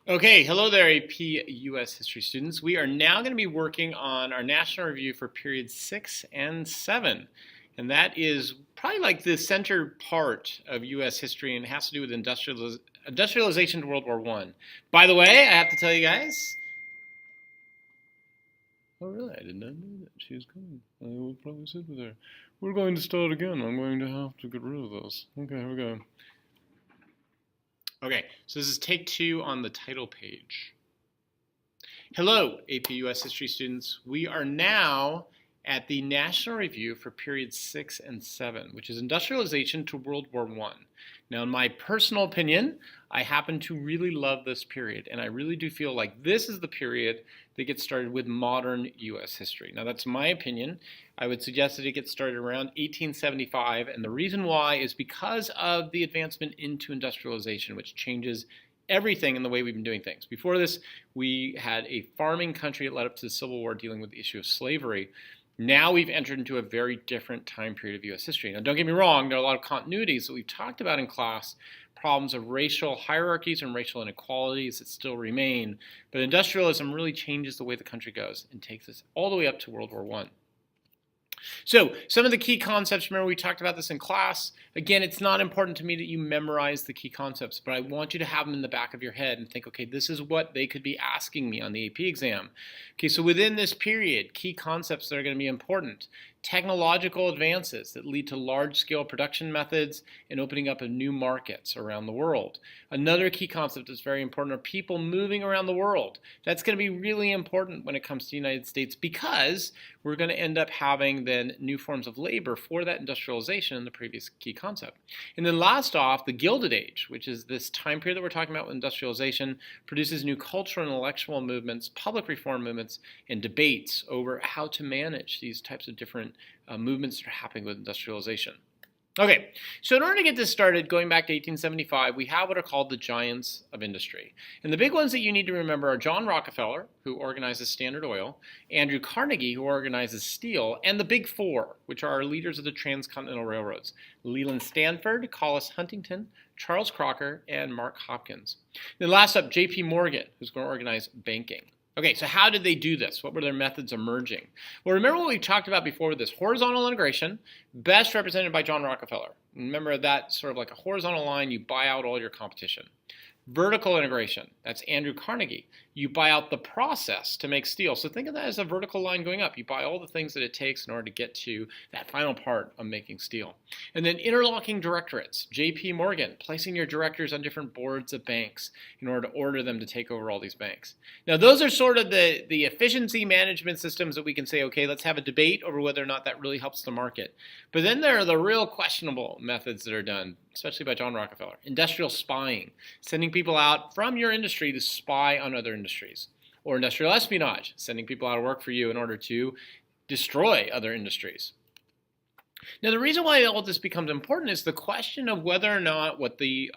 Okay, hello there, AP US History students. We are now going to be working on our National Review for periods 6 and 7. And that is probably like the center part of US history and has to do with industrialization to World War I. By the way, I have to tell you guys. Oh, really? I did not know that she was coming. I will probably sit with her. We're going to start again. I'm going to have to get rid of this. Okay, here we go. Okay, so this is take 2 on the title page. Hello, AP US History students. We are now at the National Review for periods 6 and 7, which is industrialization to World War I. Now, in my personal opinion, I happen to really love this period, and I really do feel like this is the period that gets started with modern US history. Now, that's my opinion. I would suggest that it gets started around 1875, and the reason why is because of the advancement into industrialization, which changes everything in the way we've been doing things. Before this, we had a farming country that led up to the Civil War dealing with the issue of slavery. Now we've entered into a very different time period of US history. Now, don't get me wrong, there are a lot of continuities that we've talked about in class, problems of racial hierarchies and racial inequalities that still remain, but industrialism really changes the way the country goes and takes us all the way up to World War I. So some of the key concepts, remember we talked about this in class. Again, it's not important to me that you memorize the key concepts, but I want you to have them in the back of your head and think, okay, this is what they could be asking me on the AP exam. Okay, so within this period, key concepts that are going to be important. Technological advances that lead to large-scale production methods and opening up of new markets around the world. Another key concept that's very important are people moving around the world. That's going to be really important when it comes to the United States because we're going to end up having then new forms of labor for that industrialization in the previous key concept. And then last off, the Gilded Age, which is this time period that we're talking about with industrialization, produces new cultural and intellectual movements, public reform movements, and debates over how to manage these types of different movements that are happening with industrialization. Okay, so in order to get this started, going back to 1875, we have what are called the giants of industry. And the big ones that you need to remember are John Rockefeller, who organizes Standard Oil, Andrew Carnegie, who organizes steel, and the Big Four, which are our leaders of the transcontinental railroads, Leland Stanford, Collis Huntington, Charles Crocker, and Mark Hopkins. Then last up, J.P. Morgan, who's going to organize banking. Okay, so how did they do this? What were their methods emerging? Well, remember what we talked about before with this horizontal integration, best represented by John Rockefeller. Remember that sort of like a horizontal line, you buy out all your competition. Vertical integration, that's Andrew Carnegie. You buy out the process to make steel. So think of that as a vertical line going up. You buy all the things that it takes in order to get to that final part of making steel. And then interlocking directorates, J.P. Morgan, placing your directors on different boards of banks in order to order them to take over all these banks. Now those are sort of the efficiency management systems that we can say, okay, let's have a debate over whether or not that really helps the market. But then there are the real questionable methods that are done, especially by John Rockefeller. Industrial spying, sending people out from your industry to spy on other industries. Or industrial espionage, sending people out to work for you in order to destroy other industries. Now, the reason why all this becomes important is the question of whether or not what the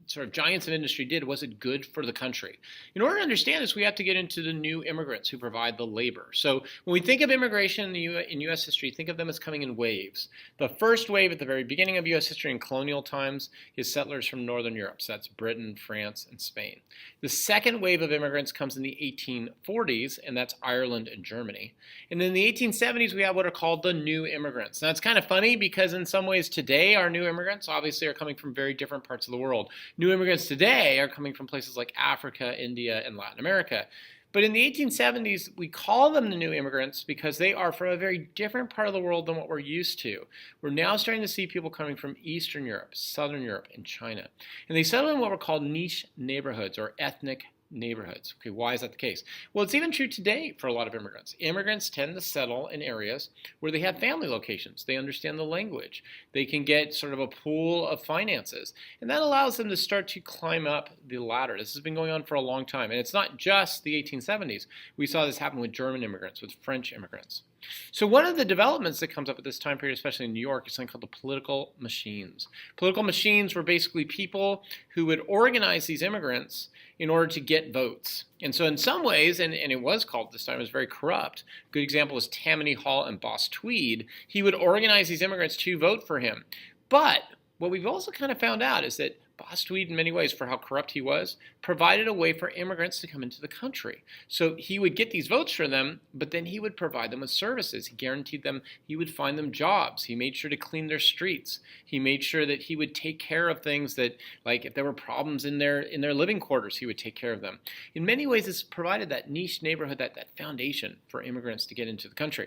sort of giants of industry did, was it good for the country? In order to understand this, we have to get into the new immigrants who provide the labor. So when we think of immigration in U.S. history, think of them as coming in waves. The first wave at the very beginning of U.S. history in colonial times is settlers from Northern Europe. So that's Britain, France, and Spain. The second wave of immigrants comes in the 1840s, and that's Ireland and Germany. And then in the 1870s, we have what are called the new immigrants. Now, it's kind of funny because in some ways today, our new immigrants obviously are coming from very different parts of the world. New immigrants today are coming from places like Africa, India, and Latin America. But in the 1870s, we call them the new immigrants because they are from a very different part of the world than what we're used to. We're now starting to see people coming from Eastern Europe, Southern Europe, and China. And they settle in what were called niche neighborhoods or ethnic neighborhoods. Okay, why is that the case? Well, it's even true today for a lot of immigrants. Immigrants tend to settle in areas where they have family locations. They understand the language. They can get sort of a pool of finances. And that allows them to start to climb up the ladder. This has been going on for a long time. And it's not just the 1870s. We saw this happen with German immigrants, with French immigrants. So one of the developments that comes up at this time period, especially in New York, is something called the political machines. Political machines were basically people who would organize these immigrants in order to get votes. And so in some ways, and it was called this time, it was very corrupt. A good example is Tammany Hall and Boss Tweed. He would organize these immigrants to vote for him. But what we've also kind of found out is that Bostweed in many ways for how corrupt he was, provided a way for immigrants to come into the country. So he would get these votes for them, but then he would provide them with services. He guaranteed them, he would find them jobs. He made sure to clean their streets. He made sure that he would take care of things that, like if there were problems in their living quarters, he would take care of them. In many ways, this provided that niche neighborhood, that foundation for immigrants to get into the country.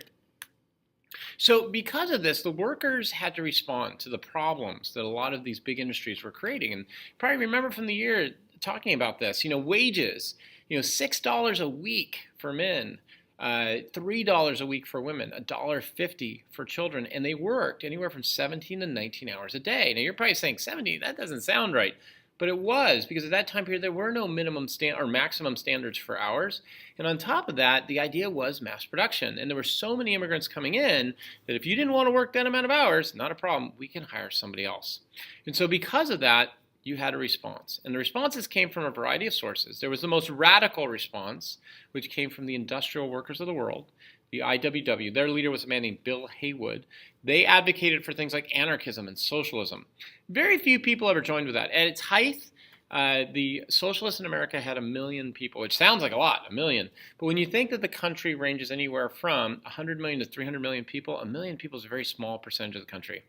So because of this, the workers had to respond to the problems that a lot of these big industries were creating. And you probably remember from the year talking about this, wages, $6 a week for men, $3 a week for women, $1.50 for children, and they worked anywhere from 17 to 19 hours a day. Now you're probably saying 70, that doesn't sound right. But it was, because at that time period there were no maximum standards for hours. And on top of that, the idea was mass production. And there were so many immigrants coming in that if you didn't want to work that amount of hours, not a problem, we can hire somebody else. And so because of that, you had a response. And the responses came from a variety of sources. There was the most radical response, which came from the industrial workers of the world, the IWW. Their leader was a man named Bill Haywood. They advocated for things like anarchism and socialism. Very few people ever joined with that. At its height, the socialists in America had 1 million people, which sounds like a lot, 1 million. But when you think that the country ranges anywhere from 100 million to 300 million people, 1 million people is a very small percentage of the country.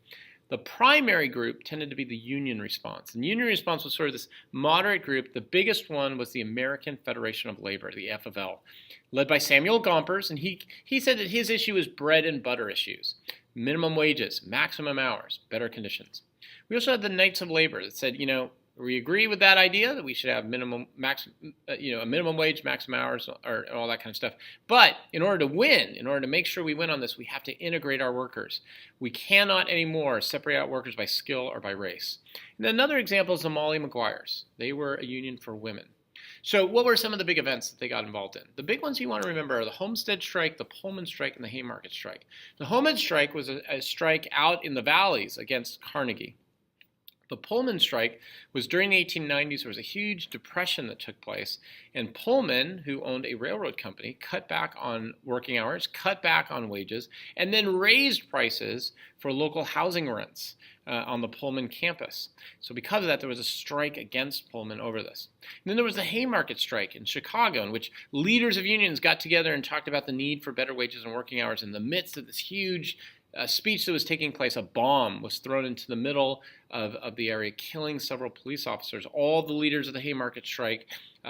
The primary group tended to be the union response. And union response was sort of this moderate group. The biggest one was the American Federation of Labor, the FFL, led by Samuel Gompers. And he said that his issue is bread and butter issues. Minimum wages, maximum hours, better conditions. We also had the Knights of Labor that said, we agree with that idea that we should have a minimum wage, maximum hours, or all that kind of stuff. But in order to win, in order to make sure we win on this, we have to integrate our workers. We cannot anymore separate out workers by skill or by race. And another example is the Molly Maguires. They were a union for women. So what were some of the big events that they got involved in? The big ones you want to remember are the Homestead Strike, the Pullman Strike, and the Haymarket Strike. The Homestead Strike was a strike out in the valleys against Carnegie. The Pullman strike was during the 1890s. There was a huge depression that took place, and Pullman, who owned a railroad company, cut back on working hours, cut back on wages, and then raised prices for local housing rents on the Pullman campus. So because of that, there was a strike against Pullman over this. And then there was the Haymarket strike in Chicago, in which leaders of unions got together and talked about the need for better wages and working hours in the midst of this huge speech that was taking place. A bomb was thrown into the middle of the area, killing several police officers. All the leaders of the Haymarket strike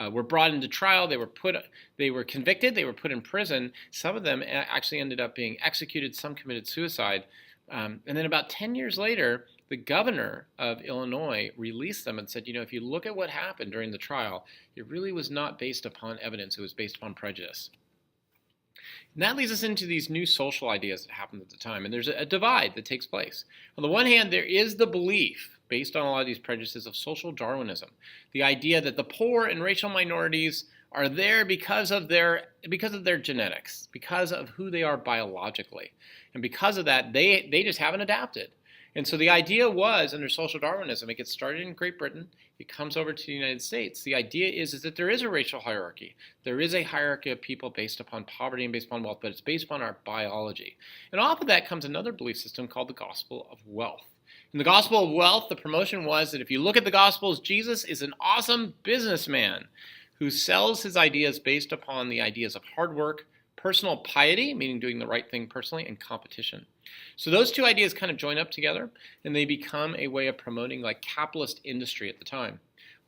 were brought into trial. They were convicted. They were put in prison. Some of them actually ended up being executed. Some committed suicide. And then about 10 years later, the governor of Illinois released them and said, if you look at what happened during the trial, it really was not based upon evidence. It was based upon prejudice. And that leads us into these new social ideas that happened at the time. And there's a divide that takes place. On the one hand, there is the belief, based on a lot of these prejudices, of social Darwinism. The idea that the poor and racial minorities are there because of their genetics, because of who they are biologically. And because of that, they just haven't adapted. And so the idea was, under social Darwinism, it gets started in Great Britain, it comes over to the United States. The idea is that there is a racial hierarchy. There is a hierarchy of people based upon poverty and based upon wealth, but it's based upon our biology. And off of that comes another belief system called the gospel of wealth. In the gospel of wealth, the promotion was that if you look at the Gospels, Jesus is an awesome businessman who sells his ideas based upon the ideas of hard work, personal piety, meaning doing the right thing personally, and competition. So those two ideas kind of join up together, and they become a way of promoting like capitalist industry at the time.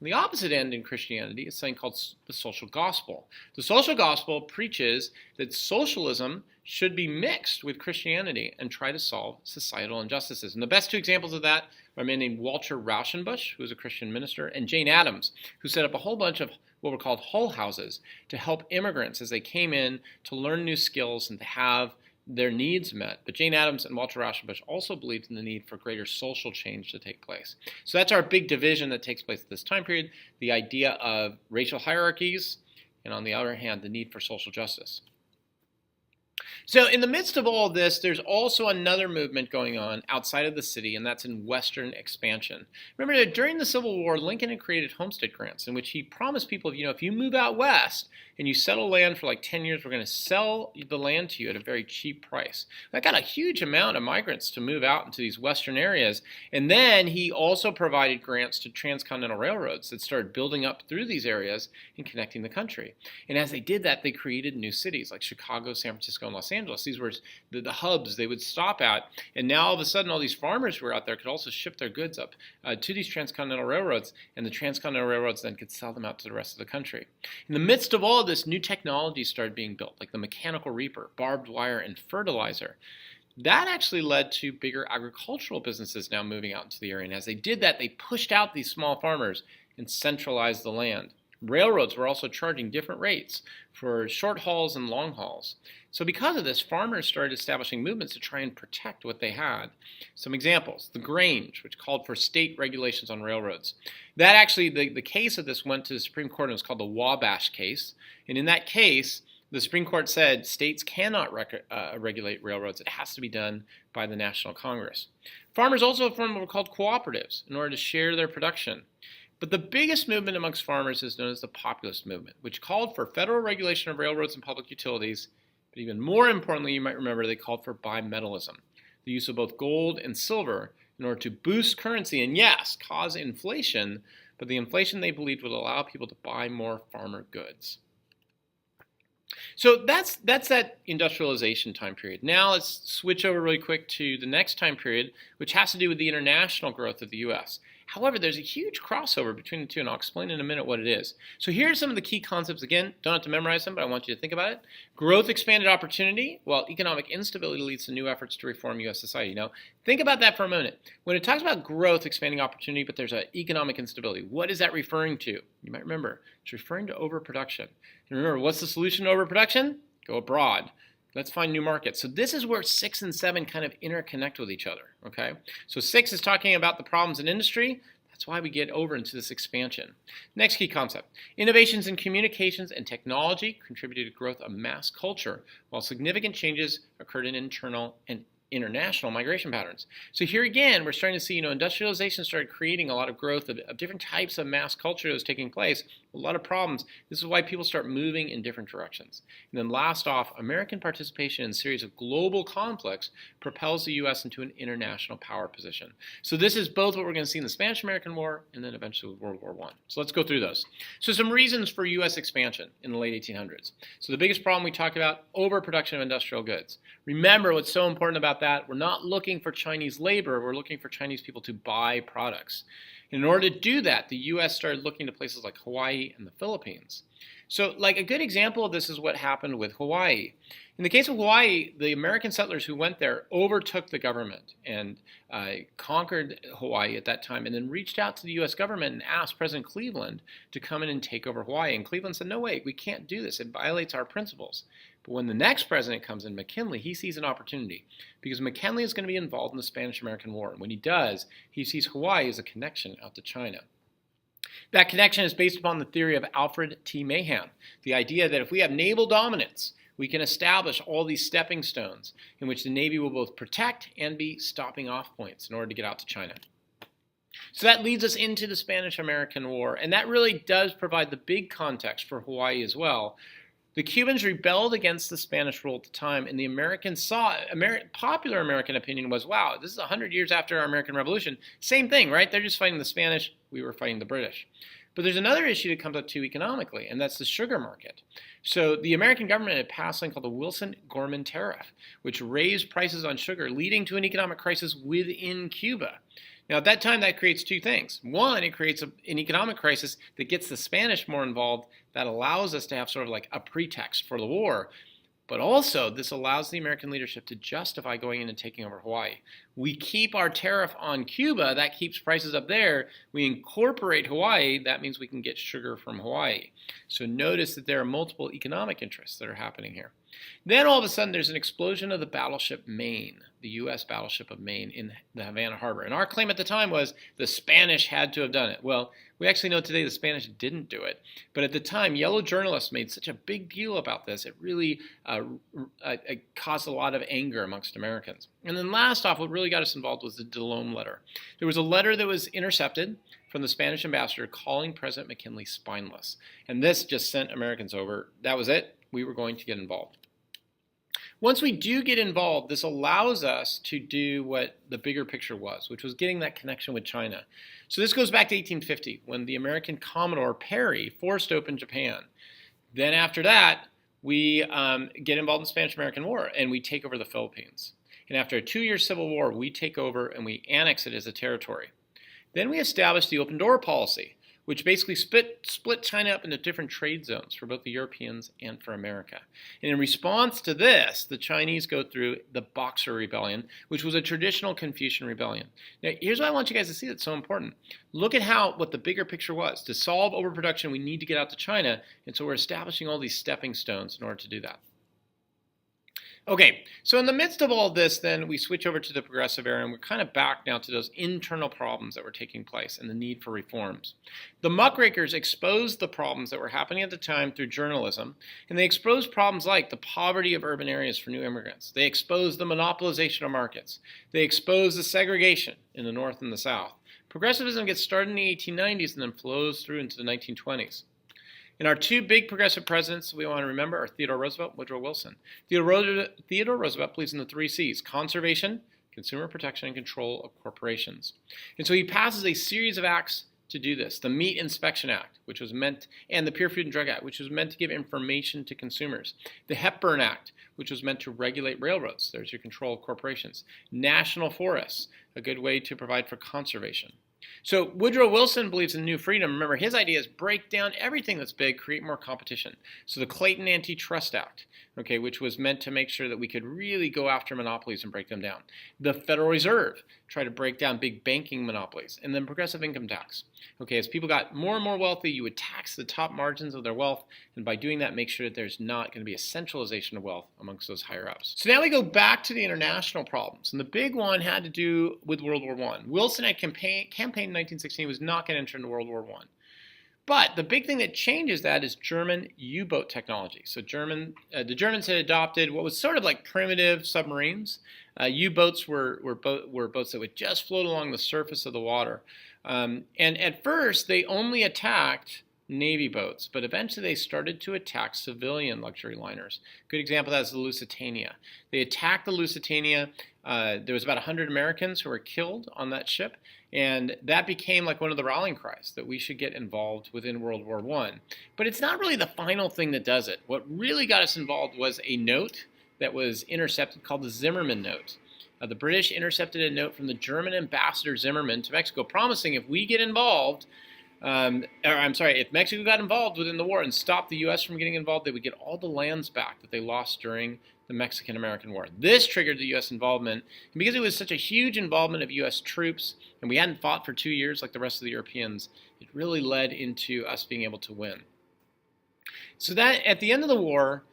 On the opposite end in Christianity is something called the social gospel. The social gospel preaches that socialism should be mixed with Christianity and try to solve societal injustices. And the best two examples of that are a man named Walter Rauschenbusch, who was a Christian minister, and Jane Addams, who set up a whole bunch of what were called Hull Houses to help immigrants as they came in to learn new skills and to have their needs met. But Jane Addams and Walter Rauschenbusch also believed in the need for greater social change to take place. So that's our big division that takes place at this time period, the idea of racial hierarchies, and on the other hand, the need for social justice. So, in the midst of all this, there's also another movement going on outside of the city, and that's in Western expansion. Remember that during the Civil War, Lincoln had created homestead grants in which he promised people, if you move out west and you settle land for like 10 years, we're going to sell the land to you at a very cheap price. That got a huge amount of migrants to move out into these western areas. And then he also provided grants to transcontinental railroads that started building up through these areas and connecting the country. And as they did that, they created new cities like Chicago, San Francisco, and Los Angeles. These were the hubs they would stop at. And now all of a sudden, all these farmers who were out there could also ship their goods up to these transcontinental railroads, and the transcontinental railroads then could sell them out to the rest of the country. In the midst of all of this, new technology started being built, like the mechanical reaper, barbed wire, and fertilizer. That actually led to bigger agricultural businesses now moving out into the area. And as they did that, they pushed out these small farmers and centralized the land. Railroads were also charging different rates for short hauls and long hauls. So because of this, farmers started establishing movements to try and protect what they had. Some examples: the Grange, which called for state regulations on railroads. That actually, the case of this went to the Supreme Court, and it was called the Wabash case. And in that case, the Supreme Court said states cannot regulate railroads. It has to be done by the National Congress. Farmers also formed what were called cooperatives in order to share their production. But the biggest movement amongst farmers is known as the populist movement, which called for federal regulation of railroads and public utilities. But even more importantly, you might remember, they called for bimetallism, the use of both gold and silver in order to boost currency and, yes, cause inflation, but the inflation they believed would allow people to buy more farmer goods. So that's that industrialization time period. Now let's switch over really quick to the next time period, which has to do with the international growth of the U.S. However, there's a huge crossover between the two, and I'll explain in a minute what it is. So here are some of the key concepts. Again, don't have to memorize them, but I want you to think about it. Growth, expanded opportunity. Well, economic instability leads to new efforts to reform U.S. society. Now, think about that for a minute. When it talks about growth, expanding opportunity, but there's an economic instability, what is that referring to? You might remember, it's referring to overproduction. And remember, what's the solution to overproduction? Go abroad. Let's find new markets. So this is where 6 and 7 kind of interconnect with each other, okay? So 6 is talking about the problems in industry. That's why we get over into this expansion. Next key concept: innovations in communications and technology contributed to growth of mass culture, while significant changes occurred in internal and international migration patterns. So here again, we're starting to see, industrialization started creating a lot of growth of different types of mass culture that was taking place, a lot of problems. This is why people start moving in different directions. And then last off, American participation in a series of global conflicts propels the U.S. into an international power position. So this is both what we're going to see in the Spanish-American War and then eventually World War I. So let's go through those. So some reasons for U.S. expansion in the late 1800s. So the biggest problem we talked about, overproduction of industrial goods. Remember what's so important about that: we're not looking for Chinese labor, we're looking for Chinese people to buy products. In order to do that, the U.S. started looking to places like Hawaii and the Philippines. So, like, a good example of this is what happened with Hawaii. In the case of Hawaii, the American settlers who went there overtook the government and conquered Hawaii at that time, and then reached out to the U.S. government and asked President Cleveland to come in and take over Hawaii. And Cleveland said, no, wait, we can't do this. It violates our principles. But when the next president comes in, McKinley, he sees an opportunity because McKinley is going to be involved in the Spanish-American War. And when he does, he sees Hawaii as a connection out to China. That connection is based upon the theory of Alfred T. Mahan, the idea that if we have naval dominance, we can establish all these stepping stones in which the Navy will both protect and be stopping off points in order to get out to China. So that leads us into the Spanish-American War, and that really does provide the big context for Hawaii as well. The Cubans rebelled against the Spanish rule at the time, and the Americans saw it. Popular American opinion was, wow, this is 100 years after our American Revolution. Same thing, right? They're just fighting the Spanish. We were fighting the British. But there's another issue that comes up too economically, and that's the sugar market. So the American government had passed something called the Wilson-Gorman Tariff, which raised prices on sugar, leading to an economic crisis within Cuba. Now, at that time, that creates two things. One, it creates an economic crisis that gets the Spanish more involved, that allows us to have sort of like a pretext for the war. But also, this allows the American leadership to justify going in and taking over Hawaii. We keep our tariff on Cuba, that keeps prices up there. We incorporate Hawaii, that means we can get sugar from Hawaii. So notice that there are multiple economic interests that are happening here. Then all of a sudden, there's an explosion of the battleship Maine, the U.S. battleship of Maine in the Havana Harbor. And our claim at the time was the Spanish had to have done it. Well, We actually know today the Spanish didn't do it. But at the time, yellow journalists made such a big deal about this, it really it caused a lot of anger amongst Americans. And then last off, what really got us involved was the Delome letter. There was a letter that was intercepted from the Spanish ambassador calling President McKinley spineless. And this just sent Americans over. That was it. We were going to get involved. Once we do get involved, this allows us to do what the bigger picture was, which was getting that connection with China. So this goes back to 1850, when the American Commodore Perry forced open Japan. Then after that, we get involved in the Spanish-American War, and we take over the Philippines. And after a 2-year civil war, we take over and we annex it as a territory. Then we establish the open door policy, which basically split China up into different trade zones for both the Europeans and for America. And in response to this, the Chinese go through the Boxer Rebellion, which was a traditional Confucian rebellion. Now, here's what I want you guys to see that's so important. Look at what the bigger picture was. To solve overproduction, we need to get out to China, and so we're establishing all these stepping stones in order to do that. Okay, so in the midst of all this, then, we switch over to the Progressive Era, and we're kind of back now to those internal problems that were taking place and the need for reforms. The muckrakers exposed the problems that were happening at the time through journalism, and they exposed problems like the poverty of urban areas for new immigrants. They exposed the monopolization of markets. They exposed the segregation in the North and the South. Progressivism gets started in the 1890s and then flows through into the 1920s. And our two big progressive presidents we want to remember are Theodore Roosevelt and Woodrow Wilson. Theodore Roosevelt believes in the 3 C's: conservation, consumer protection, and control of corporations. And so he passes a series of acts to do this. The Meat Inspection Act, which was meant, and the Pure Food and Drug Act, which was meant to give information to consumers. The Hepburn Act, which was meant to regulate railroads. There's your control of corporations. National forests, a good way to provide for conservation. So Woodrow Wilson believes in new freedom. Remember, his idea is break down everything that's big, create more competition. So the Clayton Antitrust Act, okay, which was meant to make sure that we could really go after monopolies and break them down. The Federal Reserve, try to break down big banking monopolies. And then progressive income tax. Okay, as people got more and more wealthy, you would tax the top margins of their wealth, and by doing that, make sure that there's not going to be a centralization of wealth amongst those higher ups. So now we go back to the international problems, and the big one had to do with World War I. Wilson had campaigned in 1916, was not going to enter into World War I. But the big thing that changes that is German U-boat technology. So the Germans had adopted what was sort of like primitive submarines. U-boats were boats that would just float along the surface of the water. And at first, they only attacked Navy boats, but eventually they started to attack civilian luxury liners. Good example of that is the Lusitania. They attacked the Lusitania. There was about 100 Americans who were killed on that ship, and that became like one of the rallying cries that we should get involved within World War I. But it's not really the final thing that does it. What really got us involved was a note that was intercepted called the Zimmermann Note. The British intercepted a note from the German ambassador Zimmermann to Mexico promising if we get involved, if Mexico got involved within the war and stopped the U.S. from getting involved, they would get all the lands back that they lost during the Mexican-American War. This triggered the U.S. involvement, and because it was such a huge involvement of U.S. troops, and we hadn't fought for 2 years like the rest of the Europeans, it really led into us being able to win. So that at the end of the war,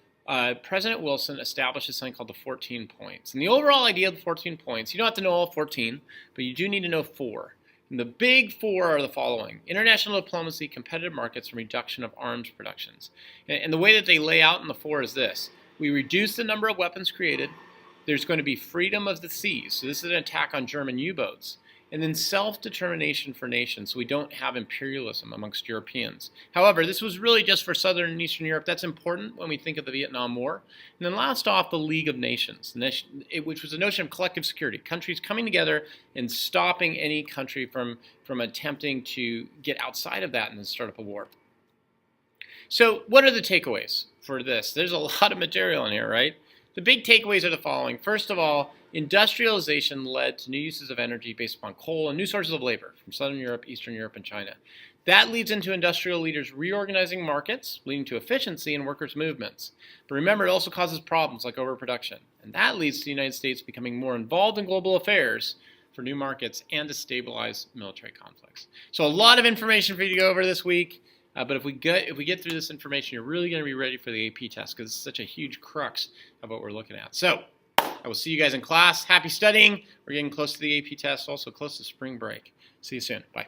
President Wilson established something called the 14 points. And the overall idea of the 14 points, you don't have to know all 14, but you do need to know 4. And the big 4 are the following: international diplomacy, competitive markets, and reduction of arms productions. And the way that they lay out in the 4 is this. We reduce the number of weapons created. There's going to be freedom of the seas. So this is an attack on German U-boats. And then self-determination for nations, so we don't have imperialism amongst Europeans. However, this was really just for Southern and Eastern Europe. That's important when we think of the Vietnam War. And then last off, the League of Nations, which was a notion of collective security, countries coming together and stopping any country from attempting to get outside of that and then start up a war. So what are the takeaways for this? There's a lot of material in here, right? The big takeaways are the following. First of all, industrialization led to new uses of energy based upon coal and new sources of labor from Southern Europe, Eastern Europe, and China. That leads into industrial leaders reorganizing markets, leading to efficiency and workers' movements. But remember, it also causes problems like overproduction. And that leads to the United States becoming more involved in global affairs for new markets and to stabilize military conflicts. So a lot of information for you to go over this week. But if we get through this information, you're really going to be ready for the AP test because it's such a huge crux of what we're looking at. So I will see you guys in class. Happy studying. We're getting close to the AP test, also close to spring break. See you soon. Bye.